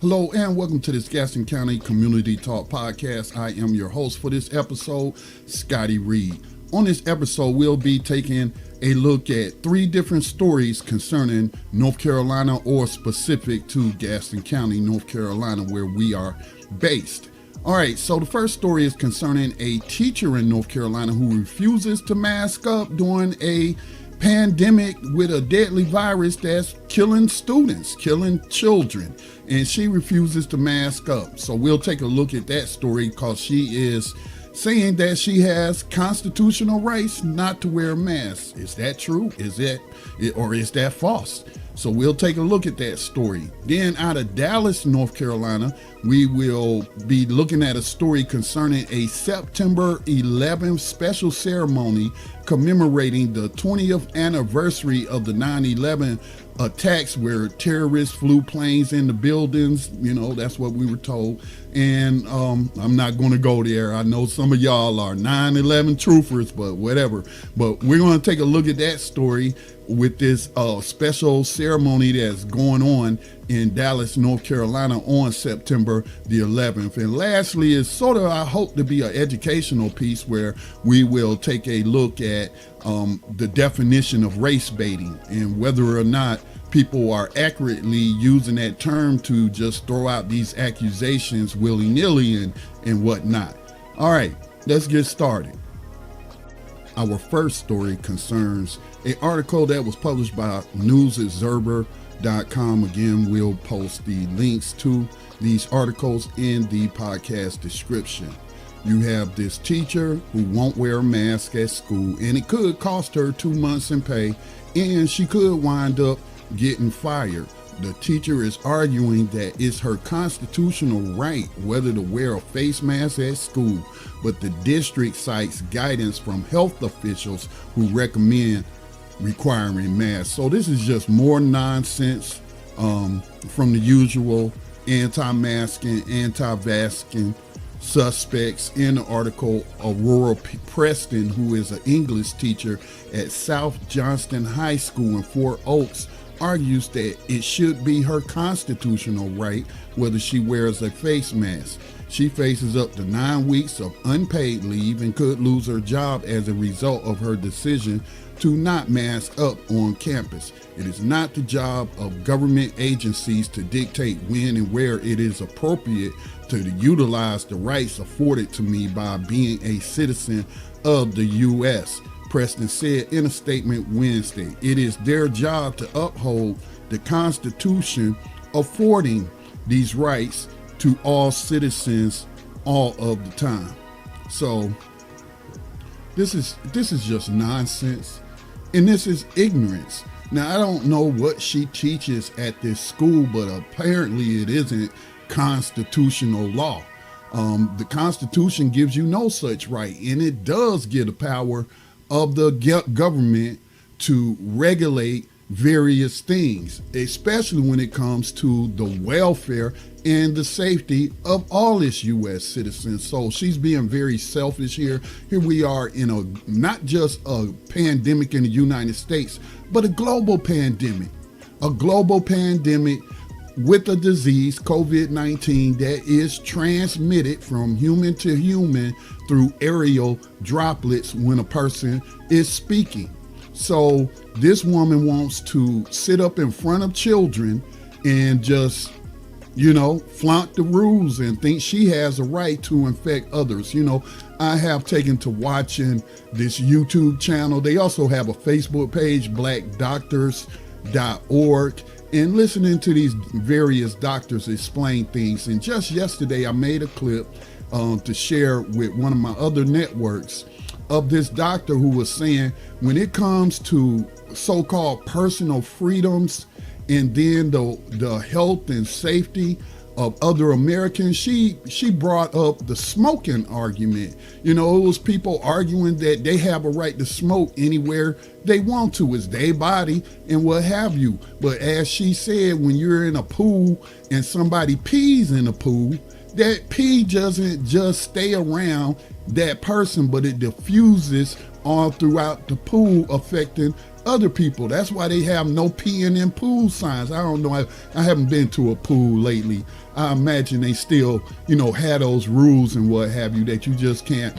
Hello and welcome to this Gaston County Community Talk Podcast. I am your host for this episode, Scotty Reed. On this episode, we'll be taking a look at 3 different stories concerning North Carolina, or specific to Gaston County, North Carolina, where we are based. All right, so the first story is concerning a teacher in North Carolina who refuses to mask up during a pandemic with a deadly virus that's killing students, killing children, and she refuses to mask up. So we'll take a look at that story because she is saying that she has constitutional rights not to wear a mask. Is that true? Is that false? So we'll take a look at that story. Then out of Dallas, North Carolina, we will be looking at a story concerning a September 11th special ceremony commemorating the 20th anniversary of the 9/11 attacks, where terrorists flew planes into buildings. You know, that's what we were told. And I'm not going to go there. I know some of y'all are 9/11 truthers, but whatever. But we're going to take a look at that story with this special ceremony that's going on in Dallas, North Carolina on September the 11th. And lastly is sort of, I hope to be an educational piece where we will take a look at the definition of race baiting and whether or not people are accurately using that term to just throw out these accusations willy-nilly and whatnot. All right, let's get started. Our first story concerns an article that was published by newsobserver.com. Again, we'll post the links to these articles in the podcast description. You have this teacher who won't wear a mask at school, and it could cost her 2 months in pay, and she could wind up getting fired. The teacher is arguing that it's her constitutional right whether to wear a face mask at school, but the district cites guidance from health officials who recommend requiring masks. So this is just more nonsense from the usual anti-masking, anti-vasking suspects. In the article, Aurora Preston, who is an English teacher at South Johnston High School in Fort Oaks, argues that it should be her constitutional right whether she wears a face mask. She faces up to 9 weeks of unpaid leave and could lose her job as a result of her decision to not mask up on campus. It is not the job of government agencies to dictate when and where it is appropriate to utilize the rights afforded to me by being a citizen of the U.S., Preston said in a statement Wednesday. It is their job to uphold the Constitution, affording these rights to all citizens all of the time. So this is just nonsense, and this is ignorance. Now, I don't know what she teaches at this school, but apparently it isn't constitutional law. The Constitution gives you no such right, and it does give the power of the government to regulate various things, especially when it comes to the welfare and the safety of all its U.S. citizens. So she's being very selfish here. Here we are in not just a pandemic in the United States, but a global pandemic with a disease, COVID-19, that is transmitted from human to human through aerial droplets when a person is speaking. So this woman wants to sit up in front of children and just, flaunt the rules and think she has a right to infect others. I have taken to watching this YouTube channel. They also have a Facebook page, blackdoctors.org, and listening to these various doctors explain things. And just yesterday, I made a clip to share with one of my other networks of this doctor who was saying when it comes to so-called personal freedoms and then the health and safety of other Americans, she brought up the smoking argument. You know, it was people arguing that they have a right to smoke anywhere they want to. It's their body and what have you. But as she said, when you're in a pool and somebody pees in the pool, that pee doesn't just stay around that person, but it diffuses all throughout the pool, affecting other people. That's why they have no peeing in pool signs. I don't know. I haven't been to a pool lately. I imagine they still, have those rules and what have you, that you just can't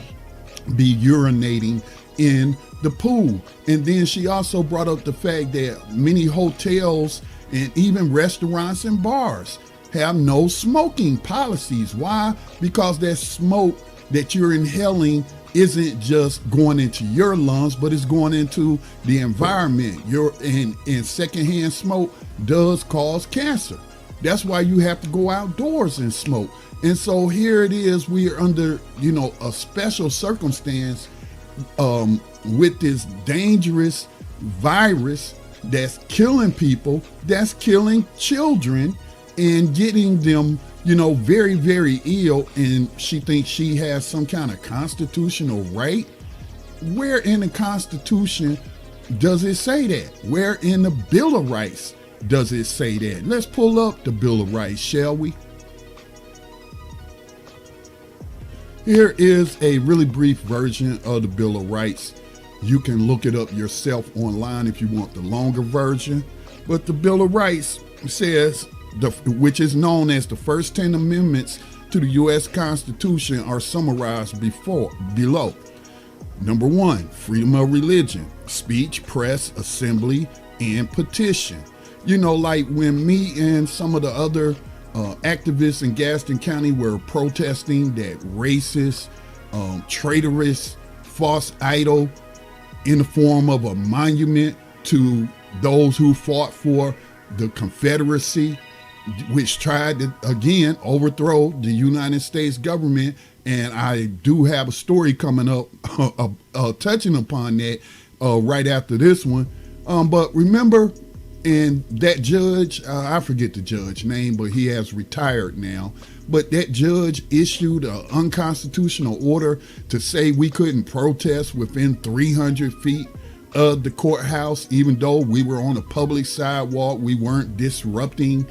be urinating in the pool. And then she also brought up the fact that many hotels and even restaurants and bars have no smoking policies. Why? Because that smoke that you're inhaling isn't just going into your lungs, but it's going into the environment. And secondhand smoke does cause cancer. That's why you have to go outdoors and smoke. And so here it is, we are under, a special circumstance with this dangerous virus that's killing people, that's killing children and getting them, very, very ill. And she thinks she has some kind of constitutional right. Where in the Constitution does it say that? Where in the Bill of Rights does it say that? Let's pull up the Bill of Rights, shall we? Here is a really brief version of the Bill of Rights. You can look it up yourself online if you want the longer version. But the Bill of Rights says, which is known as the first 10 amendments to the U.S. Constitution, are summarized below. Number 1, freedom of religion, speech, press, assembly, and petition. Like when me and some of the other activists in Gaston County were protesting that racist, traitorous, false idol in the form of a monument to those who fought for the Confederacy, which tried to, again, overthrow the United States government. And I do have a story coming up touching upon that right after this one. But remember, and that judge, I forget the judge name, but he has retired now. But that judge issued an unconstitutional order to say we couldn't protest within 300 feet of the courthouse, even though we were on a public sidewalk. We weren't disrupting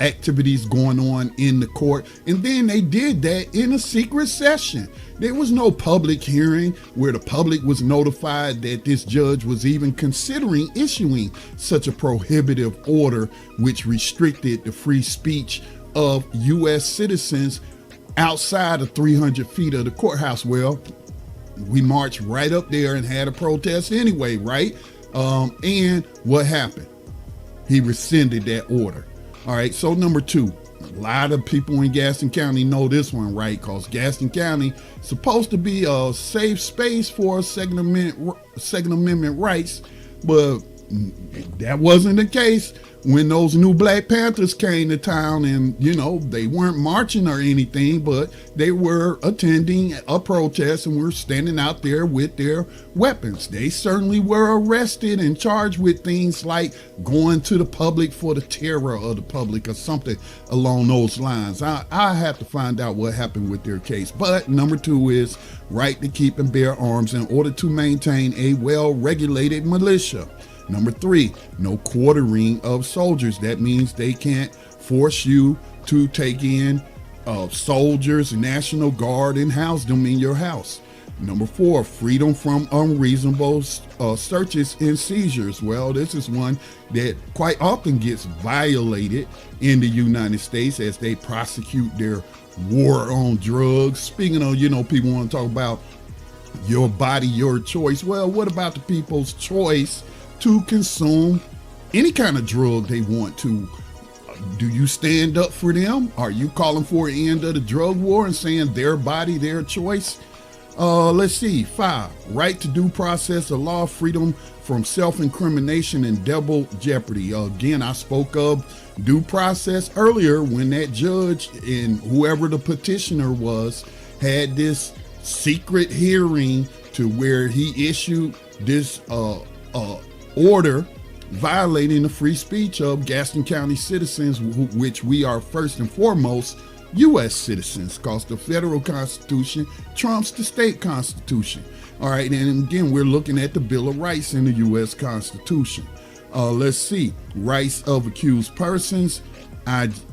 activities going on in the court. And then they did that in a secret session. There was no public hearing where the public was notified that this judge was even considering issuing such a prohibitive order, which restricted the free speech of U.S. citizens outside of 300 feet of the courthouse. Well, we marched right up there and had a protest anyway, right? And what happened? He rescinded that order. All right, so number 2, a lot of people in Gaston County know this one, right? Because Gaston County is supposed to be a safe space for Second Amendment rights, but that wasn't the case when those new Black Panthers came to town. And, they weren't marching or anything, but they were attending a protest and were standing out there with their weapons. They certainly were arrested and charged with things like going to the public for the terror of the public or something along those lines. I have to find out what happened with their case. But number 2 is right to keep and bear arms in order to maintain a well-regulated militia. Number 3, no quartering of soldiers. That means they can't force you to take in soldiers, National Guard, and house them in your house. Number 4, freedom from unreasonable searches and seizures. Well, this is one that quite often gets violated in the United States as they prosecute their war on drugs. Speaking of, people want to talk about your body, your choice. Well, what about the people's choice to consume any kind of drug they want to? Do you stand up for them? Are you calling for an end of the drug war and saying their body, their choice? Let's see. 5, right to due process of law, freedom from self-incrimination and double jeopardy. Again, I spoke of due process earlier when that judge and whoever the petitioner was had this secret hearing to where he issued this order violating the free speech of Gaston County citizens, which we are first and foremost U.S. citizens, because the federal constitution trumps the state constitution. All right, and again, we're looking at the Bill of Rights in the U.S. Constitution. Let's see, rights of accused persons,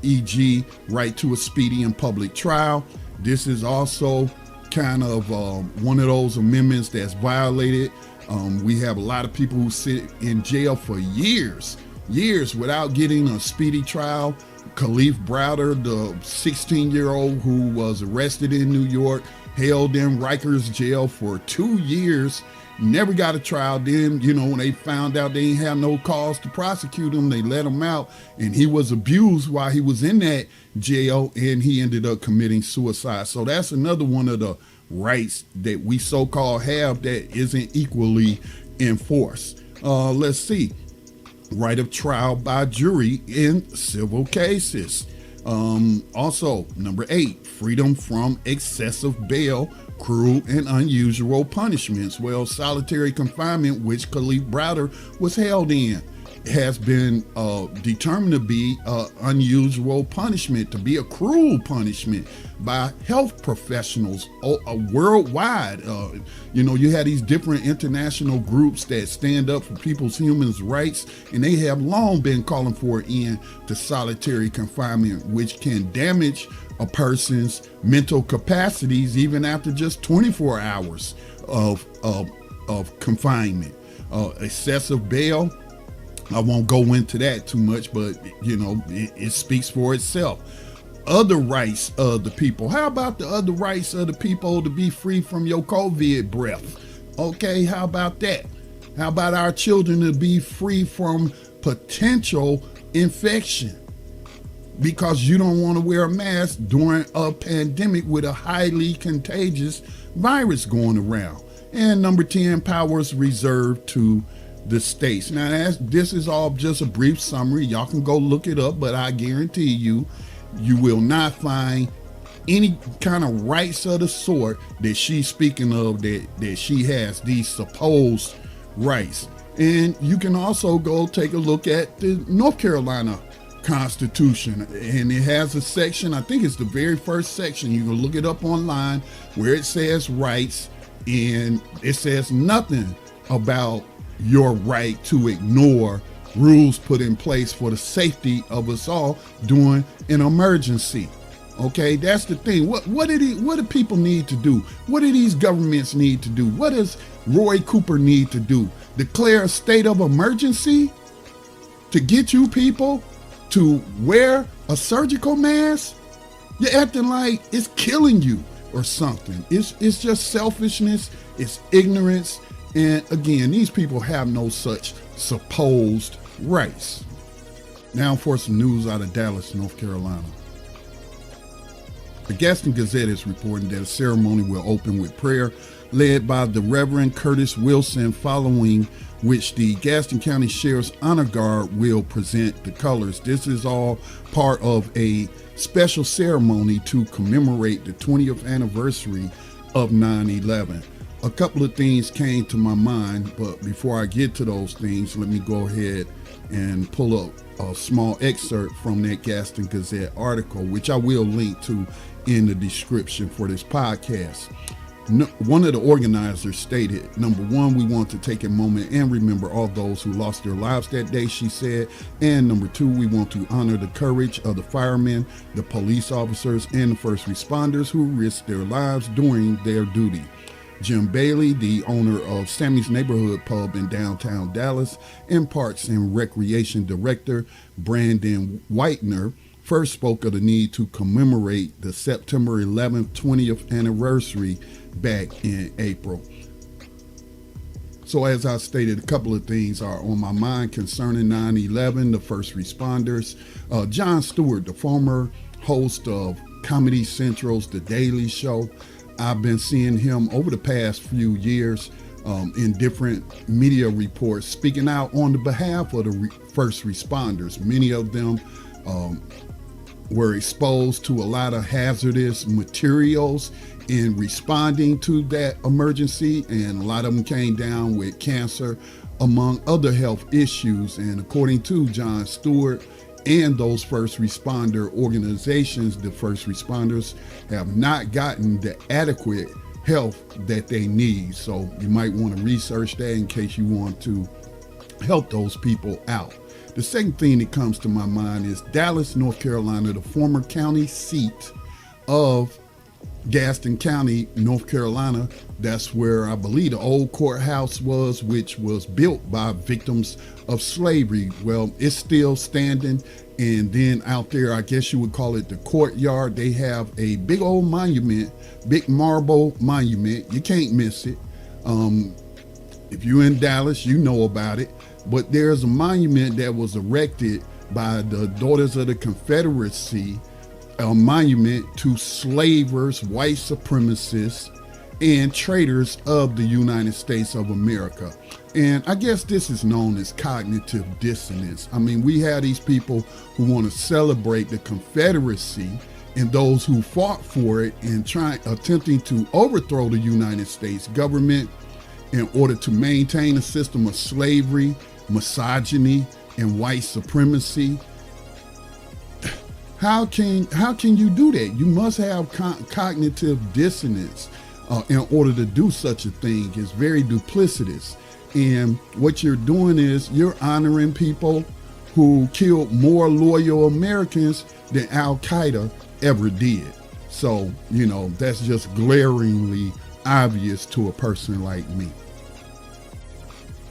e.g. right to a speedy and public trial. This is also kind of one of those amendments that's violated. We have a lot of people who sit in jail for years without getting a speedy trial. Khalif Browder, the 16-year-old who was arrested in New York, held in Rikers jail for 2 years, never got a trial. Then, when they found out they didn't have no cause to prosecute him, they let him out, and he was abused while he was in that jail, and he ended up committing suicide. So that's another one of the rights that we so-called have that isn't equally enforced. Let's see. Right of trial by jury in civil cases. Also, number 8, freedom from excessive bail, cruel and unusual punishments. Well, solitary confinement, which Khalif Browder was held in, has been determined to be unusual punishment, to be a cruel punishment by health professionals worldwide. You had these different international groups that stand up for people's human rights, and they have long been calling for an end to solitary confinement, which can damage a person's mental capacities even after just 24 hours of confinement. Excessive bail, I won't go into that too much, but it speaks for itself. Other rights of the people. How about the other rights of the people to be free from your COVID breath? Okay, how about that? How about our children to be free from potential infection? Because you don't want to wear a mask during a pandemic with a highly contagious virus going around. And number 10, powers reserved to the states. Now, this is all just a brief summary. Y'all can go look it up, but I guarantee you will not find any kind of rights of the sort that she's speaking of, that she has these supposed rights. And you can also go take a look at the North Carolina Constitution, and it has a section, I think it's the very first section, you can look it up online, where it says rights, and it says nothing about your right to ignore rules put in place for the safety of us all during an emergency. Okay, that's the thing. What do people need to do? What do these governments need to do? What does Roy Cooper need to do? Declare a state of emergency to get you people to wear a surgical mask? You're acting like it's killing you or something. It's just selfishness. It's ignorance. And again, these people have no such supposed rights. Now for some news out of Dallas, North Carolina. The Gaston Gazette is reporting that a ceremony will open with prayer led by the Reverend Curtis Wilson, following which the Gaston County Sheriff's Honor Guard will present the colors. This is all part of a special ceremony to commemorate the 20th anniversary of 9/11. A couple of things came to my mind, but before I get to those things, let me go ahead and pull up a small excerpt from that Gaston Gazette article, which I will link to in the description for this podcast. One of the organizers stated, number 1, we want to take a moment and remember all those who lost their lives that day, she said. And number 2, we want to honor the courage of the firemen, the police officers, and the first responders who risked their lives during their duty. Jim Bailey, the owner of Sammy's Neighborhood Pub in downtown Dallas, and Parks and Recreation Director Brandon Whitener, first spoke of the need to commemorate the September 11th 20th anniversary back in April. So as I stated, a couple of things are on my mind concerning 9/11, the first responders. Jon Stewart, the former host of Comedy Central's The Daily Show, I've been seeing him over the past few years in different media reports speaking out on the behalf of the first responders. Many of them were exposed to a lot of hazardous materials in responding to that emergency, and a lot of them came down with cancer, among other health issues. And according to Jon Stewart and those first responder organizations, the first responders have not gotten the adequate health that they need. So you might want to research that in case you want to help those people out. The second thing that comes to my mind is Dallas, North Carolina, the former county seat of Gaston County, North Carolina. That's where I believe the old courthouse was, which was built by victims of slavery. Well, it's still standing. And then out there, I guess you would call it the courtyard, they have a big old monument, big marble monument. You can't miss it. If you're in Dallas, you know about it. But there's a monument that was erected by the Daughters of the Confederacy, a monument to slavers, white supremacists, and traitors of the United States of America. And I guess this is known as cognitive dissonance. I mean, we have these people who want to celebrate the Confederacy and those who fought for it and attempting to overthrow the United States government in order to maintain a system of slavery, misogyny, and white supremacy. How can you do that? You must have cognitive dissonance in order to do such a thing. It's very duplicitous. And what you're doing is you're honoring people who killed more loyal Americans than Al-Qaeda ever did. So, that's just glaringly obvious to a person like me.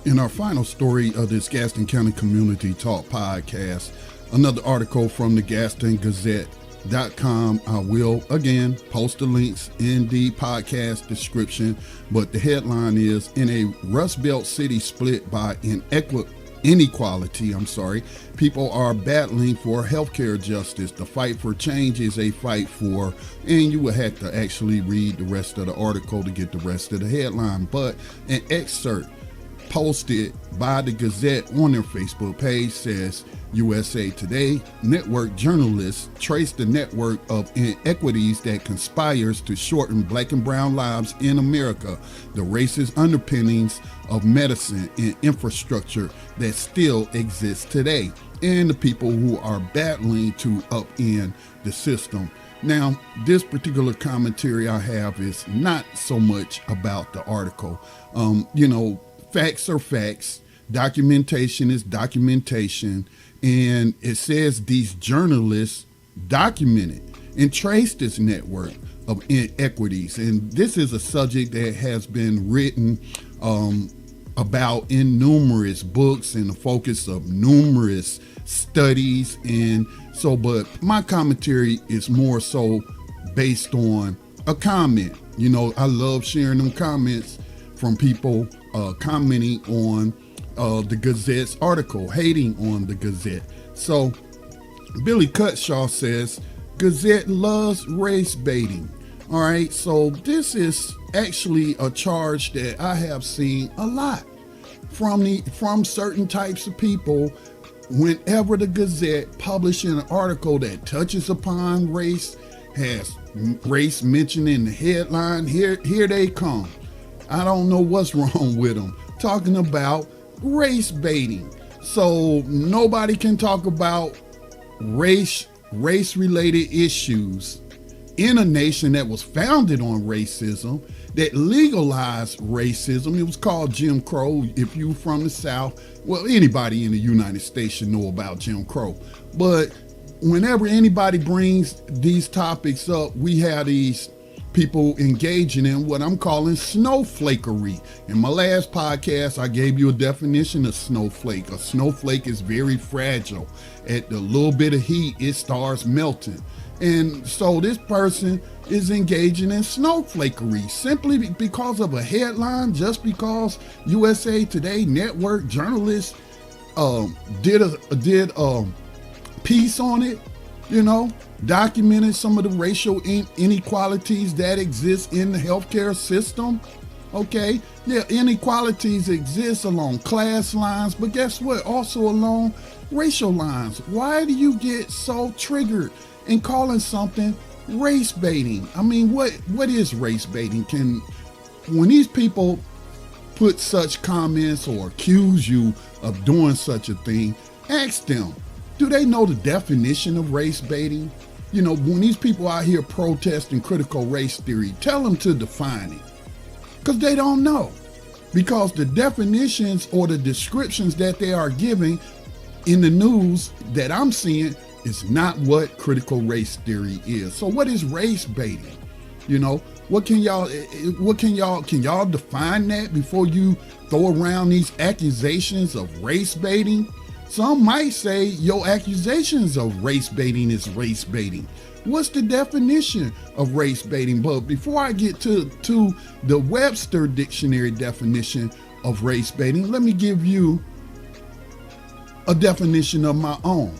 In our final story of this Gaston County Community Talk podcast, another article from the Gaston Gazette.com. I will, again, post the links in the podcast description, but the headline is, in a Rust Belt city split by inequality, people are battling for healthcare justice. The fight for change is a fight for, and you will have to actually read the rest of the article to get the rest of the headline, but an excerpt posted by the Gazette on their Facebook page says, USA Today network journalists trace the network of inequities that conspires to shorten Black and brown lives in America, the racist underpinnings of medicine and infrastructure that still exists today, and the people who are battling to upend the system. Now, this particular commentary I have is not so much about the article. Facts are facts, documentation is documentation, and it says these journalists documented and traced this network of inequities. And this is a subject that has been written about in numerous books and the focus of numerous studies. And so, but my commentary is more so based on a comment. I love sharing them comments from people commenting on the Gazette's article, hating on the Gazette. So Billy Cutshaw says, Gazette loves race baiting. All right, so this is actually a charge that I have seen a lot from certain types of people. Whenever the Gazette publishes an article that touches upon race, has race mentioned in the headline, here they come. I don't know what's wrong with them, talking about race baiting. So nobody can talk about race-related issues in a nation that was founded on racism, that legalized racism. It was called Jim Crow. If you're from the South, well, anybody in the United States should know about Jim Crow. But whenever anybody brings these topics up, we have these people engaging in what I'm calling snowflakery. In my last podcast, I gave you a definition of snowflake. A snowflake is very fragile. At the little bit of heat, it starts melting. And so this person is engaging in snowflakery simply because of a headline, just because USA Today network journalists did a piece on it, documented some of the racial inequalities that exist in the healthcare system. Okay, yeah, inequalities exist along class lines, but guess what? Also along racial lines. Why do you get so triggered and calling something race baiting. I mean, what is race baiting? When these people put such comments or accuse you of doing such a thing, ask them, do they know the definition of race baiting? You know, when these people out here protesting critical race theory, tell them to define it, because they don't know. Because the definitions or the descriptions that they are giving in the news that I'm seeing is not what critical race theory is. So what is race baiting? You know, can y'all define that before you throw around these accusations of race baiting? Some might say your accusations of race baiting is race baiting. What's the definition of race baiting? But before I get to the Webster dictionary definition of race baiting, let me give you a definition of my own.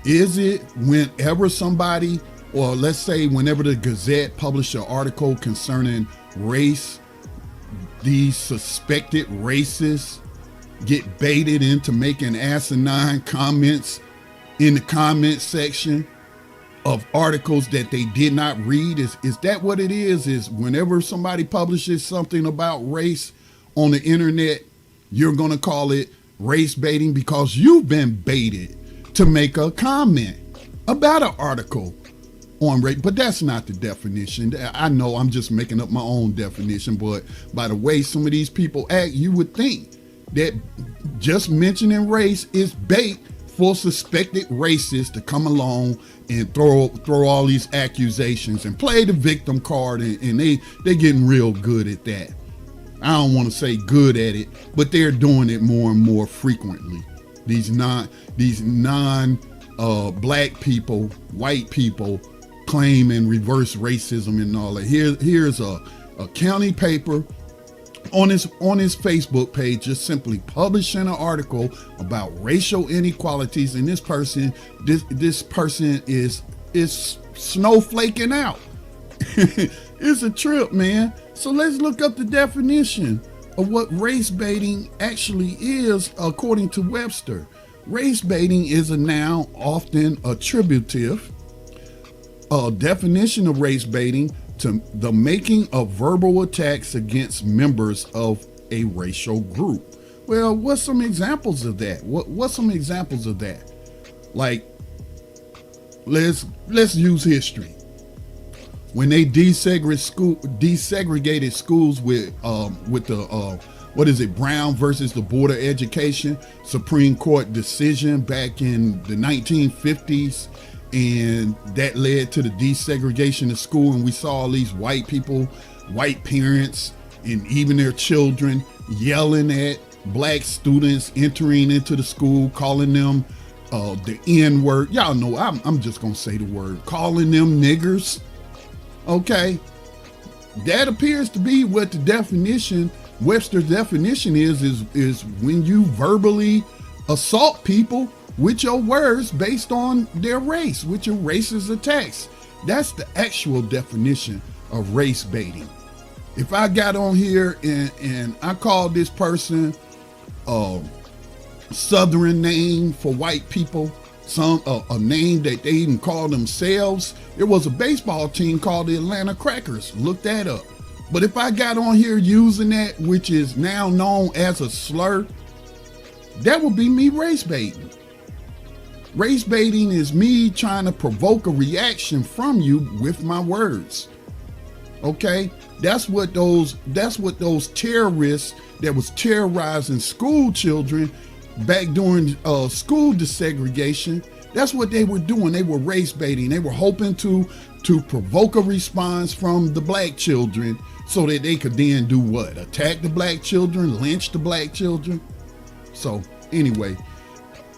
Is it whenever somebody, or let's say whenever the Gazette published an article concerning race, these suspected racists get baited into making asinine comments in the comment section of articles that they did not read? Is that what it is? Is whenever somebody publishes something about race on the internet, you're going to call it race baiting because you've been baited to make a comment about an article on race? But that's not the definition. I know I'm just making up my own definition, but by the way some of these people act, you would think that just mentioning race is bait for suspected racists to come along and throw all these accusations and play the victim card, and they're getting real good at that. I don't want to say good at it, but they're doing it more and more frequently. These non black people, white people, claim and reverse racism and all that. Here's a county paper on his Facebook page, just simply publishing an article about racial inequalities, and this person is snowflaking out. It's a trip, man. So let's look up the definition of what race baiting actually is according to Webster. Race baiting is a noun, often attributive. A definition of race baiting: to the making of verbal attacks against members of a racial group. Well, what's some examples of that? What's some examples of that? Like, let's use history. When they desegregated schools with the Brown versus the Board of Education Supreme Court decision back in the 1950s, and that led to the desegregation of school, and we saw all these white people, white parents, and even their children yelling at black students entering into the school, calling them the N-word. Y'all know I'm just gonna say the word, calling them niggers. Okay, that appears to be what the definition, Webster's definition is when you verbally assault people with your words based on their race, with your racist attacks. That's the actual definition of race baiting. If I got on here and I called this person a Southern name for white people, a name that they even call themselves. There was a baseball team called the Atlanta Crackers. Look that up. But if I got on here using that, which is now known as a slur, that would be me race baiting. Race baiting is me trying to provoke a reaction from you with my words. Okay? That's what those terrorists that was terrorizing school children back during school desegregation, that's what they were doing. They were race baiting. They were hoping to provoke a response from the black children so that they could then do what? Attack the black children, lynch the black children. So anyway,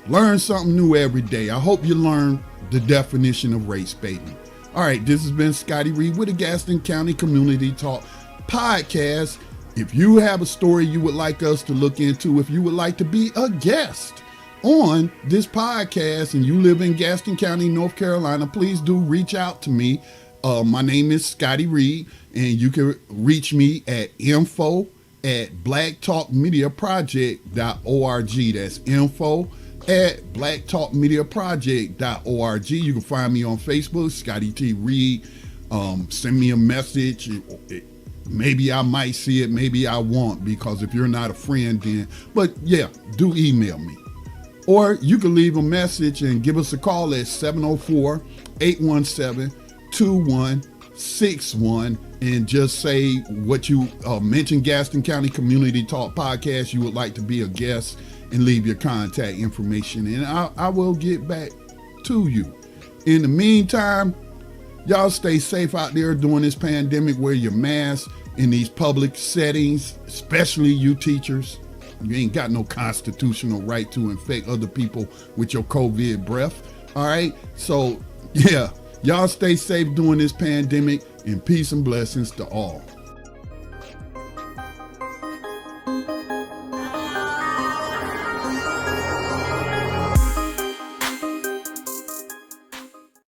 learn something new every day. I hope you learn the definition of race baiting. All right, this has been Scotty Reed with the Gaston County Community Talk Podcast. If you have a story you would like us to look into, if you would like to be a guest on this podcast and you live in Gaston County, North Carolina, please do reach out to me. My name is Scotty Reed, and you can reach me at info@blacktalkmediaproject.org. That's info at blacktalkmediaproject.org. You can find me on Facebook, Scotty T. Reed. Send me a message. Maybe I might see it, maybe I won't, because if you're not a friend then, but yeah, do email me. Or you can leave a message and give us a call at 704-817-2161 and just say what you mention Gaston County Community Talk Podcast. You would like to be a guest and leave your contact information, and I will get back to you. In the meantime, y'all stay safe out there during this pandemic. Wear your mask in these public settings, especially you teachers. You ain't got no constitutional right to infect other people with your COVID breath. All right? So, yeah, y'all stay safe during this pandemic, and peace and blessings to all.